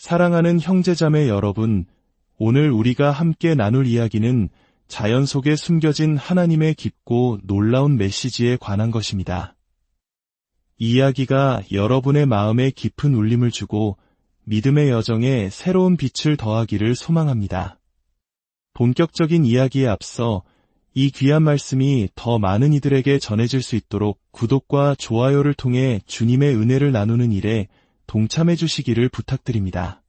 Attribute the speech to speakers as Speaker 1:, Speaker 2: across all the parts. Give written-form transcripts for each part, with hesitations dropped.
Speaker 1: 사랑하는 형제자매 여러분, 오늘 우리가 함께 나눌 이야기는 자연 속에 숨겨진 하나님의 깊고 놀라운 메시지에 관한 것입니다. 이 이야기가 여러분의 마음에 깊은 울림을 주고 믿음의 여정에 새로운 빛을 더하기를 소망합니다. 본격적인 이야기에 앞서 이 귀한 말씀이 더 많은 이들에게 전해질 수 있도록 구독과 좋아요를 통해 주님의 은혜를 나누는 일에 동참해 주시기를 부탁드립니다.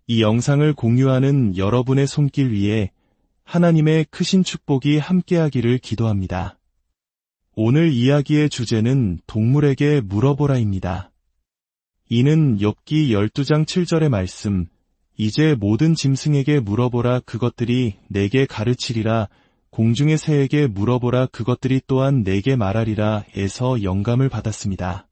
Speaker 1: 이 영상을 공유하는 여러분의 손길 위에 하나님의 크신 축복이 함께하기를 기도합니다. 오늘 이야기의 주제는 동물에게 물어보라입니다. 이는 욥기 12장 7절의 말씀, 이제 모든 짐승에게 물어보라 그것들이 내게 가르치리라, 공중의 새에게 물어보라 그것들이 또한 내게 말하리라 에서 영감을 받았습니다.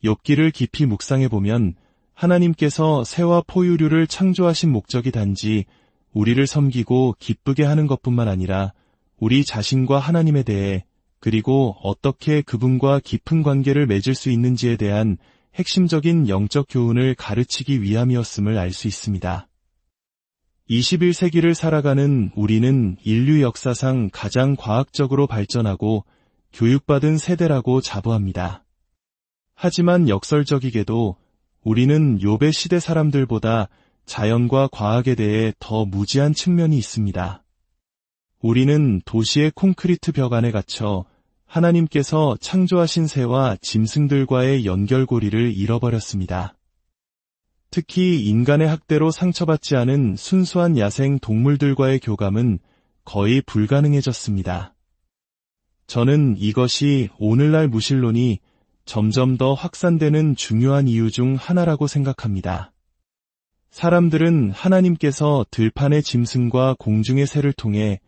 Speaker 1: 욥기를 깊이 묵상해보면 하나님께서 새와 포유류를 창조하신 목적이 단지 우리를 섬기고 기쁘게 하는 것뿐만 아니라 우리 자신과 하나님에 대해 그리고 어떻게 그분과 깊은 관계를 맺을 수 있는지에 대한 핵심적인 영적 교훈을 가르치기 위함이었음을 알 수 있습니다. 21세기를 살아가는 우리는 인류 역사상 가장 과학적으로 발전하고 교육받은 세대라고 자부합니다. 하지만 역설적이게도 우리는 욥의 시대 사람들보다 자연과 과학에 대해 더 무지한 측면이 있습니다. 우리는 도시의 콘크리트 벽 안에 갇혀 하나님께서 창조하신 새와 짐승들과의 연결고리를 잃어버렸습니다. 특히 인간의 학대로 상처받지 않은 순수한 야생 동물들과의 교감은 거의 불가능해졌습니다. 저는 이것이 오늘날 무신론이 점점 더 확산되는 중요한 이유 중 하나라고 생각합니다. 사람들은 하나님께서 들판의 짐승과 공중의 새를 통해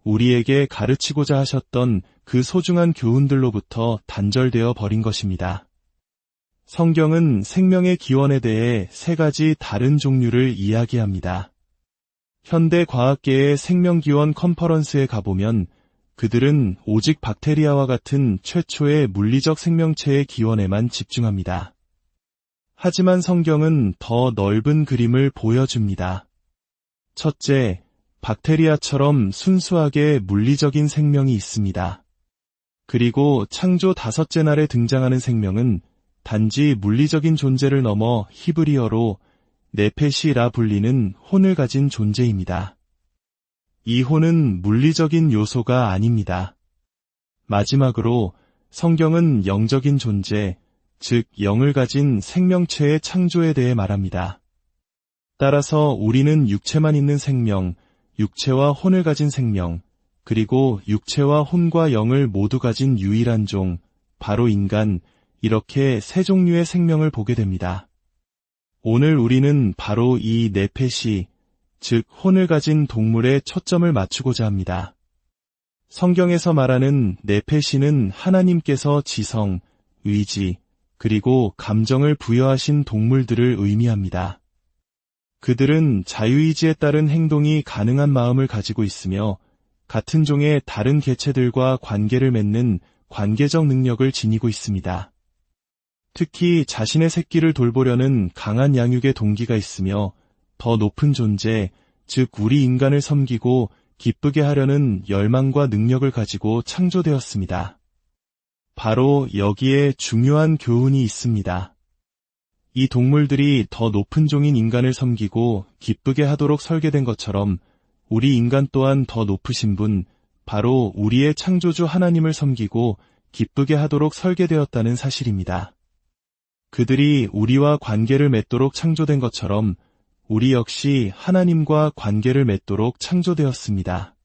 Speaker 1: 우리에게 가르치고자 하셨던 그 소중한 교훈들로부터 단절되어 버린 것입니다. 성경은 생명의 기원에 대해 세 가지 다른 종류를 이야기합니다. 현대 과학계의 생명기원 컨퍼런스에 가보면 그들은 오직 박테리아와 같은 최초의 물리적 생명체의 기원에만 집중합니다. 하지만 성경은 더 넓은 그림을 보여줍니다. 첫째, 박테리아처럼 순수하게 물리적인 생명이 있습니다. 그리고 창조 5째 날에 등장하는 생명은 단지 물리적인 존재를 넘어 히브리어로 네페시라 불리는 혼을 가진 존재입니다. 이 혼은 물리적인 요소가 아닙니다. 마지막으로 성경은 영적인 존재, 즉 영을 가진 생명체의 창조에 대해 말합니다. 따라서 우리는 육체만 있는 생명, 육체와 혼을 가진 생명, 그리고 육체와 혼과 영을 모두 가진 유일한 종, 바로 인간, 이렇게 세 종류의 생명을 보게 됩니다. 오늘 우리는 바로 이 네페시, 즉 혼을 가진 동물에 초점을 맞추고자 합니다. 성경에서 말하는 네페시는 하나님께서 지성, 의지, 그리고 감정을 부여하신 동물들을 의미합니다. 그들은 자유의지에 따른 행동이 가능한 마음을 가지고 있으며 같은 종의 다른 개체들과 관계를 맺는 관계적 능력을 지니고 있습니다. 특히 자신의 새끼를 돌보려는 강한 양육의 동기가 있으며 더 높은 존재, 즉 우리 인간을 섬기고 기쁘게 하려는 열망과 능력을 가지고 창조되었습니다. 바로 여기에 중요한 교훈이 있습니다. 이 동물들이 더 높은 종인 인간을 섬기고 기쁘게 하도록 설계된 것처럼 우리 인간 또한 더 높으신 분, 바로 우리의 창조주 하나님을 섬기고 기쁘게 하도록 설계되었다는 사실입니다. 그들이 우리와 관계를 맺도록 창조된 것처럼 우리 역시 하나님과 관계를 맺도록 창조되었습니다.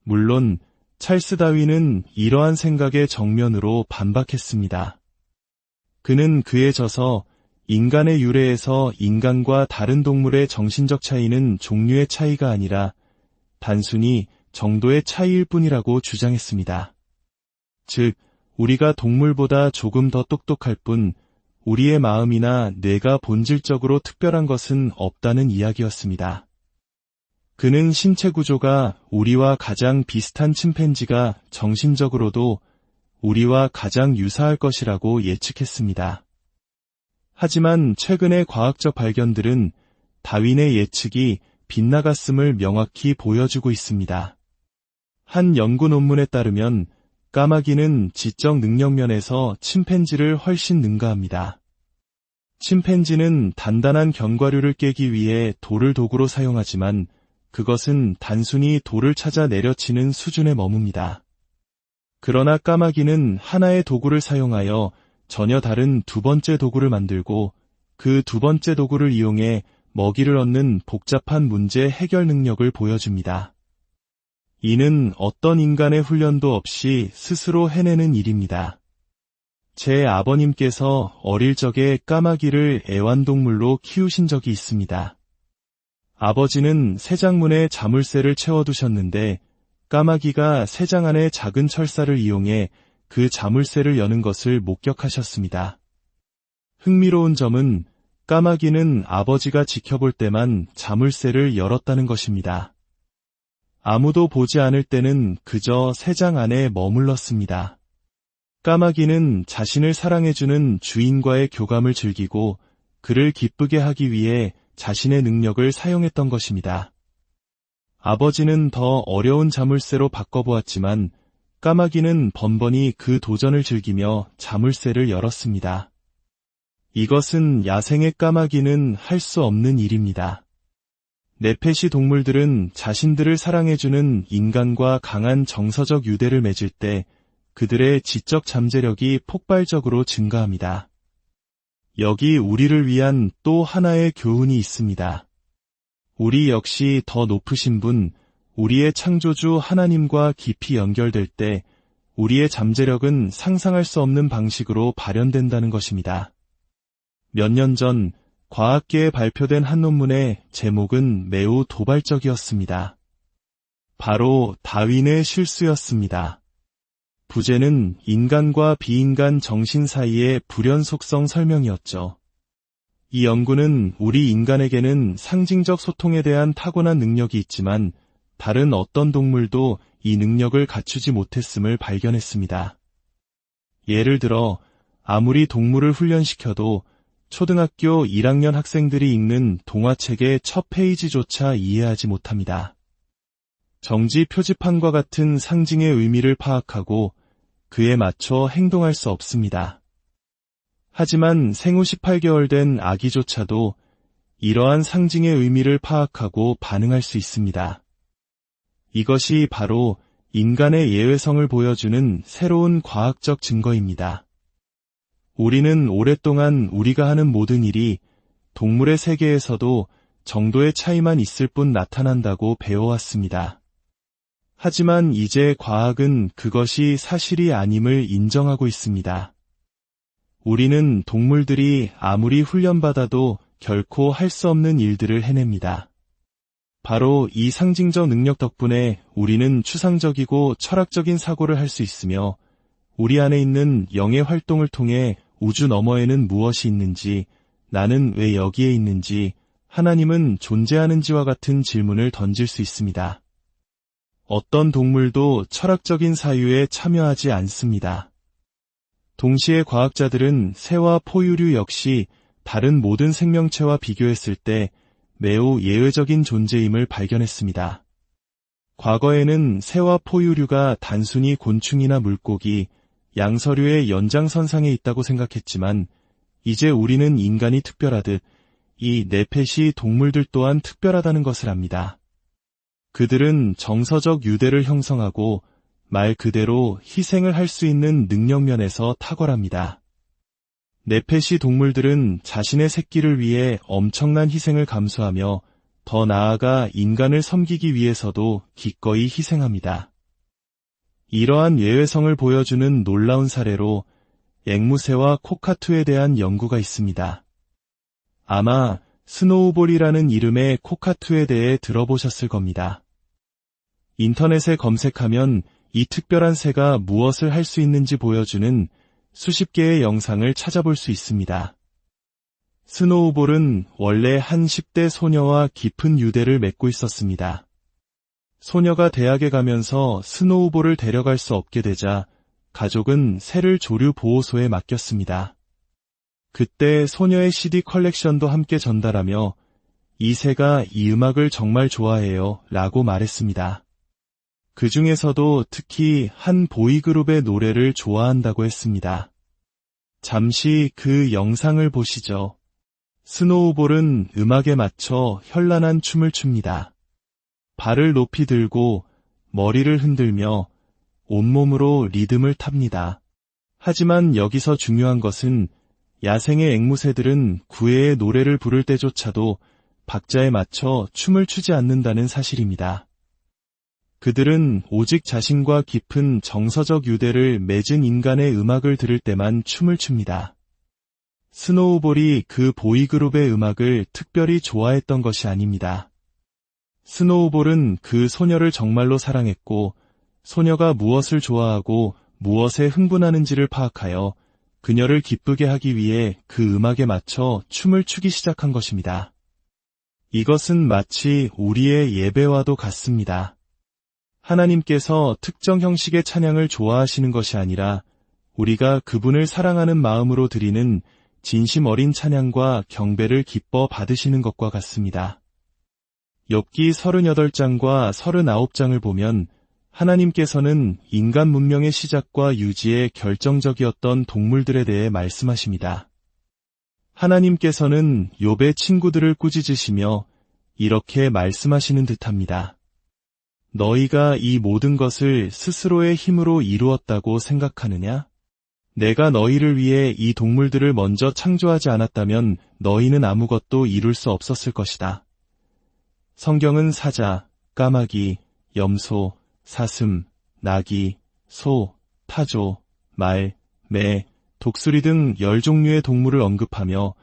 Speaker 1: 물론 찰스 다윈은 이러한 생각의 정면으로 반박했습니다. 그는 그에 져서 인간의 유래에서 인간과 다른 동물의 정신적 차이는 종류의 차이가 아니라 단순히 정도의 차이일 뿐이라고 주장했습니다. 즉, 우리가 동물보다 조금 더 똑똑할 뿐 우리의 마음이나 뇌가 본질적으로 특별한 것은 없다는 이야기였습니다. 그는 신체 구조가 우리와 가장 비슷한 침팬지가 정신적으로도 우리와 가장 유사할 것이라고 예측했습니다. 하지만 최근의 과학적 발견들은 다윈의 예측이 빗나갔음을 명확히 보여주고 있습니다. 한 연구 논문에 따르면 까마귀는 지적 능력 면에서 침팬지를 훨씬 능가합니다. 침팬지는 단단한 견과류를 깨기 위해 돌을 도구로 사용하지만 그것은 단순히 돌을 찾아 내려치는 수준에 머뭅니다. 그러나 까마귀는 하나의 도구를 사용하여 전혀 다른 두 번째 도구를 만들고 그 두 번째 도구를 이용해 먹이를 얻는 복잡한 문제 해결 능력을 보여줍니다. 이는 어떤 인간의 훈련도 없이 스스로 해내는 일입니다. 제 아버님께서 어릴 적에 까마귀를 애완동물로 키우신 적이 있습니다. 아버지는 새장문에 자물쇠를 채워두셨는데 까마귀가 새장 안에 작은 철사를 이용해 그 자물쇠를 여는 것을 목격하셨습니다. 흥미로운 점은 까마귀는 아버지가 지켜볼 때만 자물쇠를 열었다는 것입니다. 아무도 보지 않을 때는 그저 새장 안에 머물렀습니다. 까마귀는 자신을 사랑해주는 주인과의 교감을 즐기고 그를 기쁘게 하기 위해 자신의 능력을 사용했던 것입니다. 아버지는 더 어려운 자물쇠로 바꿔보았지만 까마귀는 번번이 그 도전을 즐기며 자물쇠를 열었습니다. 이것은 야생의 까마귀는 할 수 없는 일입니다. 네페시 동물들은 자신들을 사랑해주는 인간과 강한 정서적 유대를 맺을 때 그들의 지적 잠재력이 폭발적으로 증가합니다. 여기 우리를 위한 또 하나의 교훈이 있습니다. 우리 역시 더 높으신 분, 우리의 창조주 하나님과 깊이 연결될 때 우리의 잠재력은 상상할 수 없는 방식으로 발현된다는 것입니다. 몇 년 전 과학계에 발표된 한 논문의 제목은 매우 도발적이었습니다. 바로 다윈의 실수였습니다. 부제는 인간과 비인간 정신 사이의 불연 속성 설명이었죠. 이 연구는 우리 인간에게는 상징적 소통에 대한 타고난 능력이 있지만 다른 어떤 동물도 이 능력을 갖추지 못했음을 발견했습니다. 예를 들어 아무리 동물을 훈련시켜도 초등학교 1학년 학생들이 읽는 동화책의 첫 페이지조차 이해하지 못합니다. 정지 표지판과 같은 상징의 의미를 파악하고 그에 맞춰 행동할 수 없습니다. 하지만 생후 18개월 된 아기조차도 이러한 상징의 의미를 파악하고 반응할 수 있습니다. 이것이 바로 인간의 예외성을 보여주는 새로운 과학적 증거입니다. 우리는 오랫동안 우리가 하는 모든 일이 동물의 세계에서도 정도의 차이만 있을 뿐 나타난다고 배워왔습니다. 하지만 이제 과학은 그것이 사실이 아님을 인정하고 있습니다. 우리는 동물들이 아무리 훈련받아도 결코 할 수 없는 일들을 해냅니다. 바로 이 상징적 능력 덕분에 우리는 추상적이고 철학적인 사고를 할 수 있으며 우리 안에 있는 영의 활동을 통해 우주 너머에는 무엇이 있는지, 나는 왜 여기에 있는지, 하나님은 존재하는지와 같은 질문을 던질 수 있습니다. 어떤 동물도 철학적인 사유에 참여하지 않습니다. 동시에 과학자들은 새와 포유류 역시 다른 모든 생명체와 비교했을 때 매우 예외적인 존재임을 발견했습니다. 과거에는 새와 포유류가 단순히 곤충이나 물고기, 양서류의 연장선상에 있다고 생각했지만 이제 우리는 인간이 특별하듯 이 네펫이 동물들 또한 특별하다는 것을 압니다. 그들은 정서적 유대를 형성하고 말 그대로 희생을 할 수 있는 능력면에서 탁월합니다. 네펫이 동물들은 자신의 새끼를 위해 엄청난 희생을 감수하며 더 나아가 인간을 섬기기 위해서도 기꺼이 희생합니다. 이러한 예외성을 보여주는 놀라운 사례로 앵무새와 코카투에 대한 연구가 있습니다. 아마 스노우볼이라는 이름의 코카투에 대해 들어보셨을 겁니다. 인터넷에 검색하면 이 특별한 새가 무엇을 할 수 있는지 보여주는 수십 개의 영상을 찾아볼 수 있습니다. 스노우볼은 원래 한 10대 소녀와 깊은 유대를 맺고 있었습니다. 소녀가 대학에 가면서 스노우볼을 데려갈 수 없게 되자 가족은 새를 조류 보호소에 맡겼습니다. 그때 소녀의 CD 컬렉션도 함께 전달하며 이 새가 이 음악을 정말 좋아해요 라고 말했습니다. 그 중에서도 특히 한 보이그룹의 노래를 좋아한다고 했습니다. 잠시 그 영상을 보시죠. 스노우볼은 음악에 맞춰 현란한 춤을 춥니다. 발을 높이 들고 머리를 흔들며 온몸으로 리듬을 탑니다. 하지만 여기서 중요한 것은 야생의 앵무새들은 구애의 노래를 부를 때조차도 박자에 맞춰 춤을 추지 않는다는 사실입니다. 그들은 오직 자신과 깊은 정서적 유대를 맺은 인간의 음악을 들을 때만 춤을 춥니다. 스노우볼이 그 보이그룹의 음악을 특별히 좋아했던 것이 아닙니다. 스노우볼은 그 소녀를 정말로 사랑했고 소녀가 무엇을 좋아하고 무엇에 흥분하는지를 파악하여 그녀를 기쁘게 하기 위해 그 음악에 맞춰 춤을 추기 시작한 것입니다. 이것은 마치 우리의 예배와도 같습니다. 하나님께서 특정 형식의 찬양을 좋아하시는 것이 아니라 우리가 그분을 사랑하는 마음으로 드리는 진심 어린 찬양과 경배를 기뻐 받으시는 것과 같습니다. 욥기 38장과 39장을 보면 하나님께서는 인간 문명의 시작과 유지에 결정적이었던 동물들에 대해 말씀하십니다. 하나님께서는 욥의 친구들을 꾸짖으시며 이렇게 말씀하시는 듯합니다. 너희가 이 모든 것을 스스로의 힘으로 이루었다고 생각하느냐? 내가 너희를 위해 이 동물들을 먼저 창조하지 않았다면 너희는 아무것도 이룰 수 없었을 것이다. 성경은 사자, 까마귀, 염소, 사슴, 나귀, 소, 타조, 말, 매, 독수리 등 10종류의 동물을 언급하며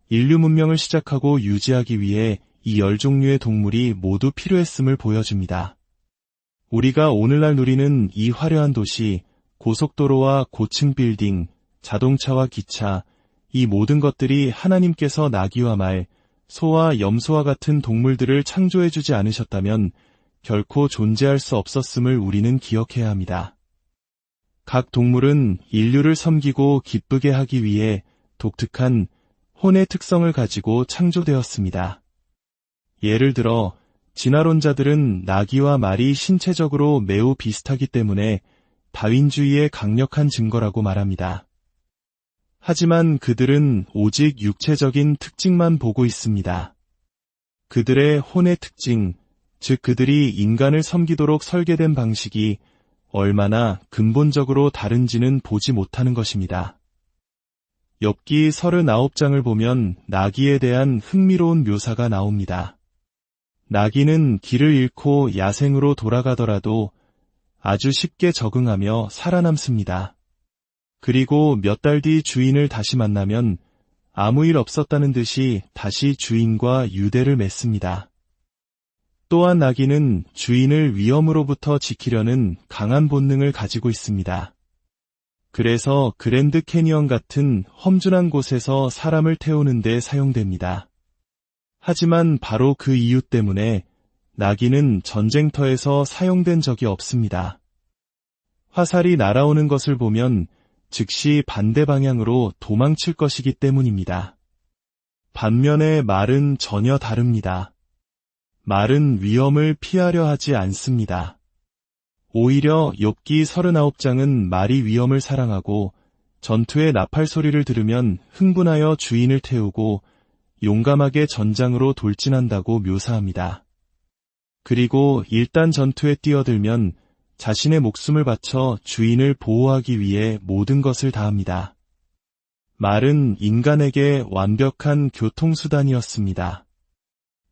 Speaker 1: 인류 문명을 시작하고 유지하기 위해 이 10종류의 동물이 모두 필요했음을 보여줍니다. 우리가 오늘날 누리는 이 화려한 도시, 고속도로와 고층 빌딩, 자동차와 기차, 이 모든 것들이 하나님께서 나귀와 말, 소와 염소와 같은 동물들을 창조해주지 않으셨다면 결코 존재할 수 없었음을 우리는 기억해야 합니다. 각 동물은 인류를 섬기고 기쁘게 하기 위해 독특한 혼의 특성을 가지고 창조되었습니다. 예를 들어 진화론자들은 나귀와 말이 신체적으로 매우 비슷하기 때문에 다윈주의의 강력한 증거라고 말합니다. 하지만 그들은 오직 육체적인 특징만 보고 있습니다. 그들의 혼의 특징, 즉 그들이 인간을 섬기도록 설계된 방식이 얼마나 근본적으로 다른지는 보지 못하는 것입니다. 욥기 39장을 보면 나귀에 대한 흥미로운 묘사가 나옵니다. 나귀는 길을 잃고 야생으로 돌아가더라도 아주 쉽게 적응하며 살아남습니다. 그리고 몇 달 뒤 주인을 다시 만나면 아무 일 없었다는 듯이 다시 주인과 유대를 맺습니다. 또한 나귀는 주인을 위험으로부터 지키려는 강한 본능을 가지고 있습니다. 그래서 그랜드 캐니언 같은 험준한 곳에서 사람을 태우는 데 사용됩니다. 하지만 바로 그 이유 때문에 나귀는 전쟁터에서 사용된 적이 없습니다. 화살이 날아오는 것을 보면 즉시 반대 방향으로 도망칠 것이기 때문입니다. 반면에 말은 전혀 다릅니다. 말은 위험을 피하려 하지 않습니다. 오히려 욥기 39장은 말이 위험을 사랑하고 전투의 나팔 소리를 들으면 흥분하여 주인을 태우고 용감하게 전장으로 돌진한다고 묘사합니다. 그리고 일단 전투에 뛰어들면 자신의 목숨을 바쳐 주인을 보호하기 위해 모든 것을 다합니다. 말은 인간에게 완벽한 교통수단이었습니다.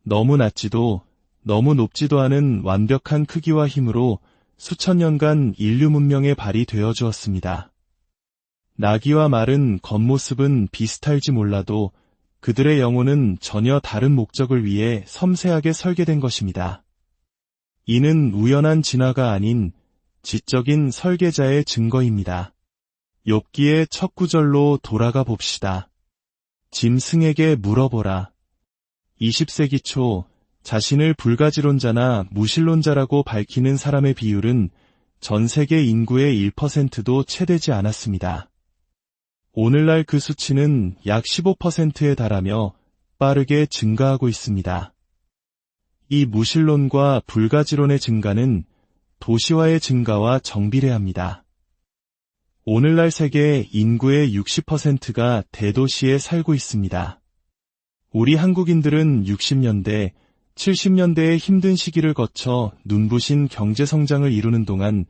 Speaker 1: 너무 낮지도 너무 높지도 않은 완벽한 크기와 힘으로 수천 년간 인류 문명의 발이 되어주었습니다. 나귀와 말은 겉모습은 비슷할지 몰라도 그들의 영혼은 전혀 다른 목적을 위해 섬세하게 설계된 것입니다. 이는 우연한 진화가 아닌 지적인 설계자의 증거입니다. 욥기의 첫 구절로 돌아가 봅시다. 짐승에게 물어보라. 20세기 초 자신을 불가지론자나 무신론자라고 밝히는 사람의 비율은 전 세계 인구의 1%도 채되지 않았습니다. 오늘날 그 수치는 약 15%에 달하며 빠르게 증가하고 있습니다. 이 무신론과 불가지론의 증가는 도시화의 증가와 정비례합니다. 오늘날 세계 인구의 60%가 대도시에 살고 있습니다. 우리 한국인들은 60년대, 70년대의 힘든 시기를 거쳐 눈부신 경제성장을 이루는 동안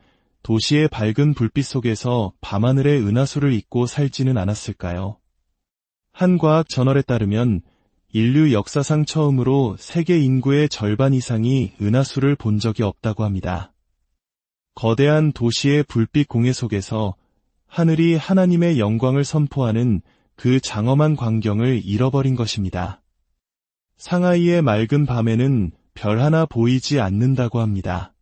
Speaker 1: 도시의 밝은 불빛 속에서 밤하늘의 은하수를 잊고 살지는 않았을까요? 한 과학 저널에 따르면 인류 역사상 처음으로 세계 인구의 절반 이상이 은하수를 본 적이 없다고 합니다. 거대한 도시의 불빛 공해 속에서 하늘이 하나님의 영광을 선포하는 그 장엄한 광경을 잃어버린 것입니다. 상하이의 맑은 밤에는 별 하나 보이지 않는다고 합니다.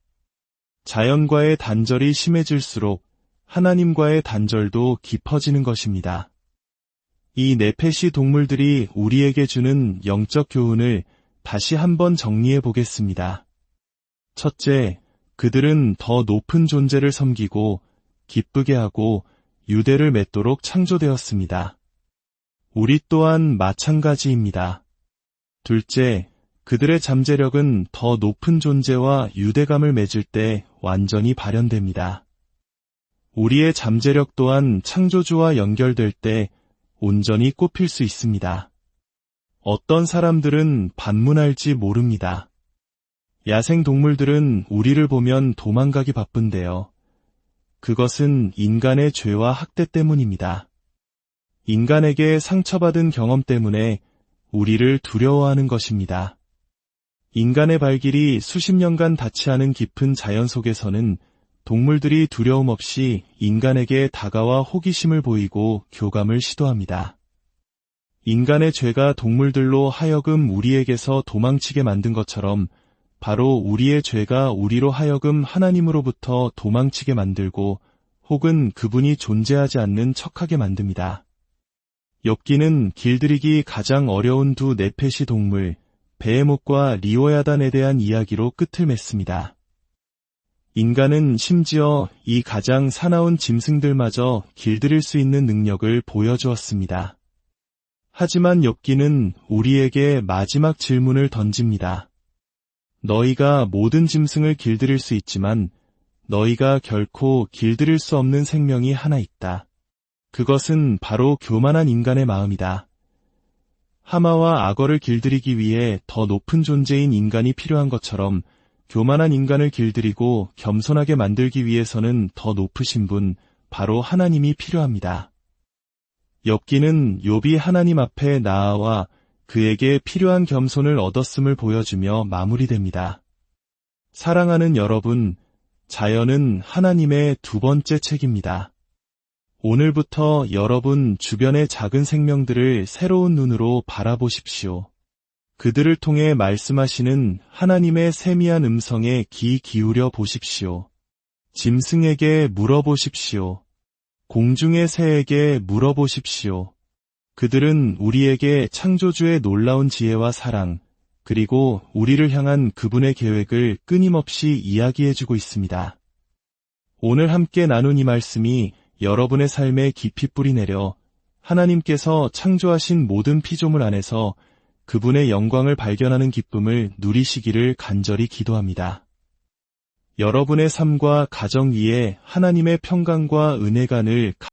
Speaker 1: 자연과의 단절이 심해질수록 하나님과의 단절도 깊어지는 것입니다. 이 네페시 동물들이 우리에게 주는 영적 교훈을 다시 한번 정리해 보겠습니다. 첫째, 그들은 더 높은 존재를 섬기고 기쁘게 하고 유대를 맺도록 창조되었습니다. 우리 또한 마찬가지입니다. 둘째, 그들의 잠재력은 더 높은 존재와 유대감을 맺을 때 완전히 발현됩니다. 우리의 잠재력 또한 창조주와 연결될 때 온전히 꽃필 수 있습니다. 어떤 사람들은 반문할지 모릅니다. 야생 동물들은 우리를 보면 도망가기 바쁜데요. 그것은 인간의 죄와 학대 때문입니다. 인간에게 상처받은 경험 때문에 우리를 두려워하는 것입니다. 인간의 발길이 수십 년간 닿지 않은 깊은 자연 속에서는 동물들이 두려움 없이 인간에게 다가와 호기심을 보이고 교감을 시도합니다. 인간의 죄가 동물들로 하여금 우리에게서 도망치게 만든 것처럼 바로 우리의 죄가 우리로 하여금 하나님으로부터 도망치게 만들고 혹은 그분이 존재하지 않는 척하게 만듭니다. 욥기는 길들이기 가장 어려운 두 네페시 동물 베헤못과 리오야단에 대한 이야기로 끝을 맺습니다. 인간은 심지어 이 가장 사나운 짐승들마저 길들일 수 있는 능력을 보여주었습니다. 하지만 욥기는 우리에게 마지막 질문을 던집니다. 너희가 모든 짐승을 길들일 수 있지만 너희가 결코 길들일 수 없는 생명이 하나 있다. 그것은 바로 교만한 인간의 마음이다. 하마와 악어를 길들이기 위해 더 높은 존재인 인간이 필요한 것처럼 교만한 인간을 길들이고 겸손하게 만들기 위해서는 더 높으신 분, 바로 하나님이 필요합니다. 욥기는 욥이 하나님 앞에 나아와 그에게 필요한 겸손을 얻었음을 보여주며 마무리됩니다. 사랑하는 여러분, 자연은 하나님의 두 번째 책입니다. 오늘부터 여러분 주변의 작은 생명들을 새로운 눈으로 바라보십시오. 그들을 통해 말씀하시는 하나님의 세미한 음성에 귀 기울여 보십시오. 짐승에게 물어보십시오. 공중의 새에게 물어보십시오. 그들은 우리에게 창조주의 놀라운 지혜와 사랑, 그리고 우리를 향한 그분의 계획을 끊임없이 이야기해주고 있습니다. 오늘 함께 나눈 이 말씀이 여러분의 삶에 깊이 뿌리내려 하나님께서 창조하신 모든 피조물 안에서 그분의 영광을 발견하는 기쁨을 누리시기를 간절히 기도합니다. 여러분의 삶과 가정 위에 하나님의 평강과 은혜가 늘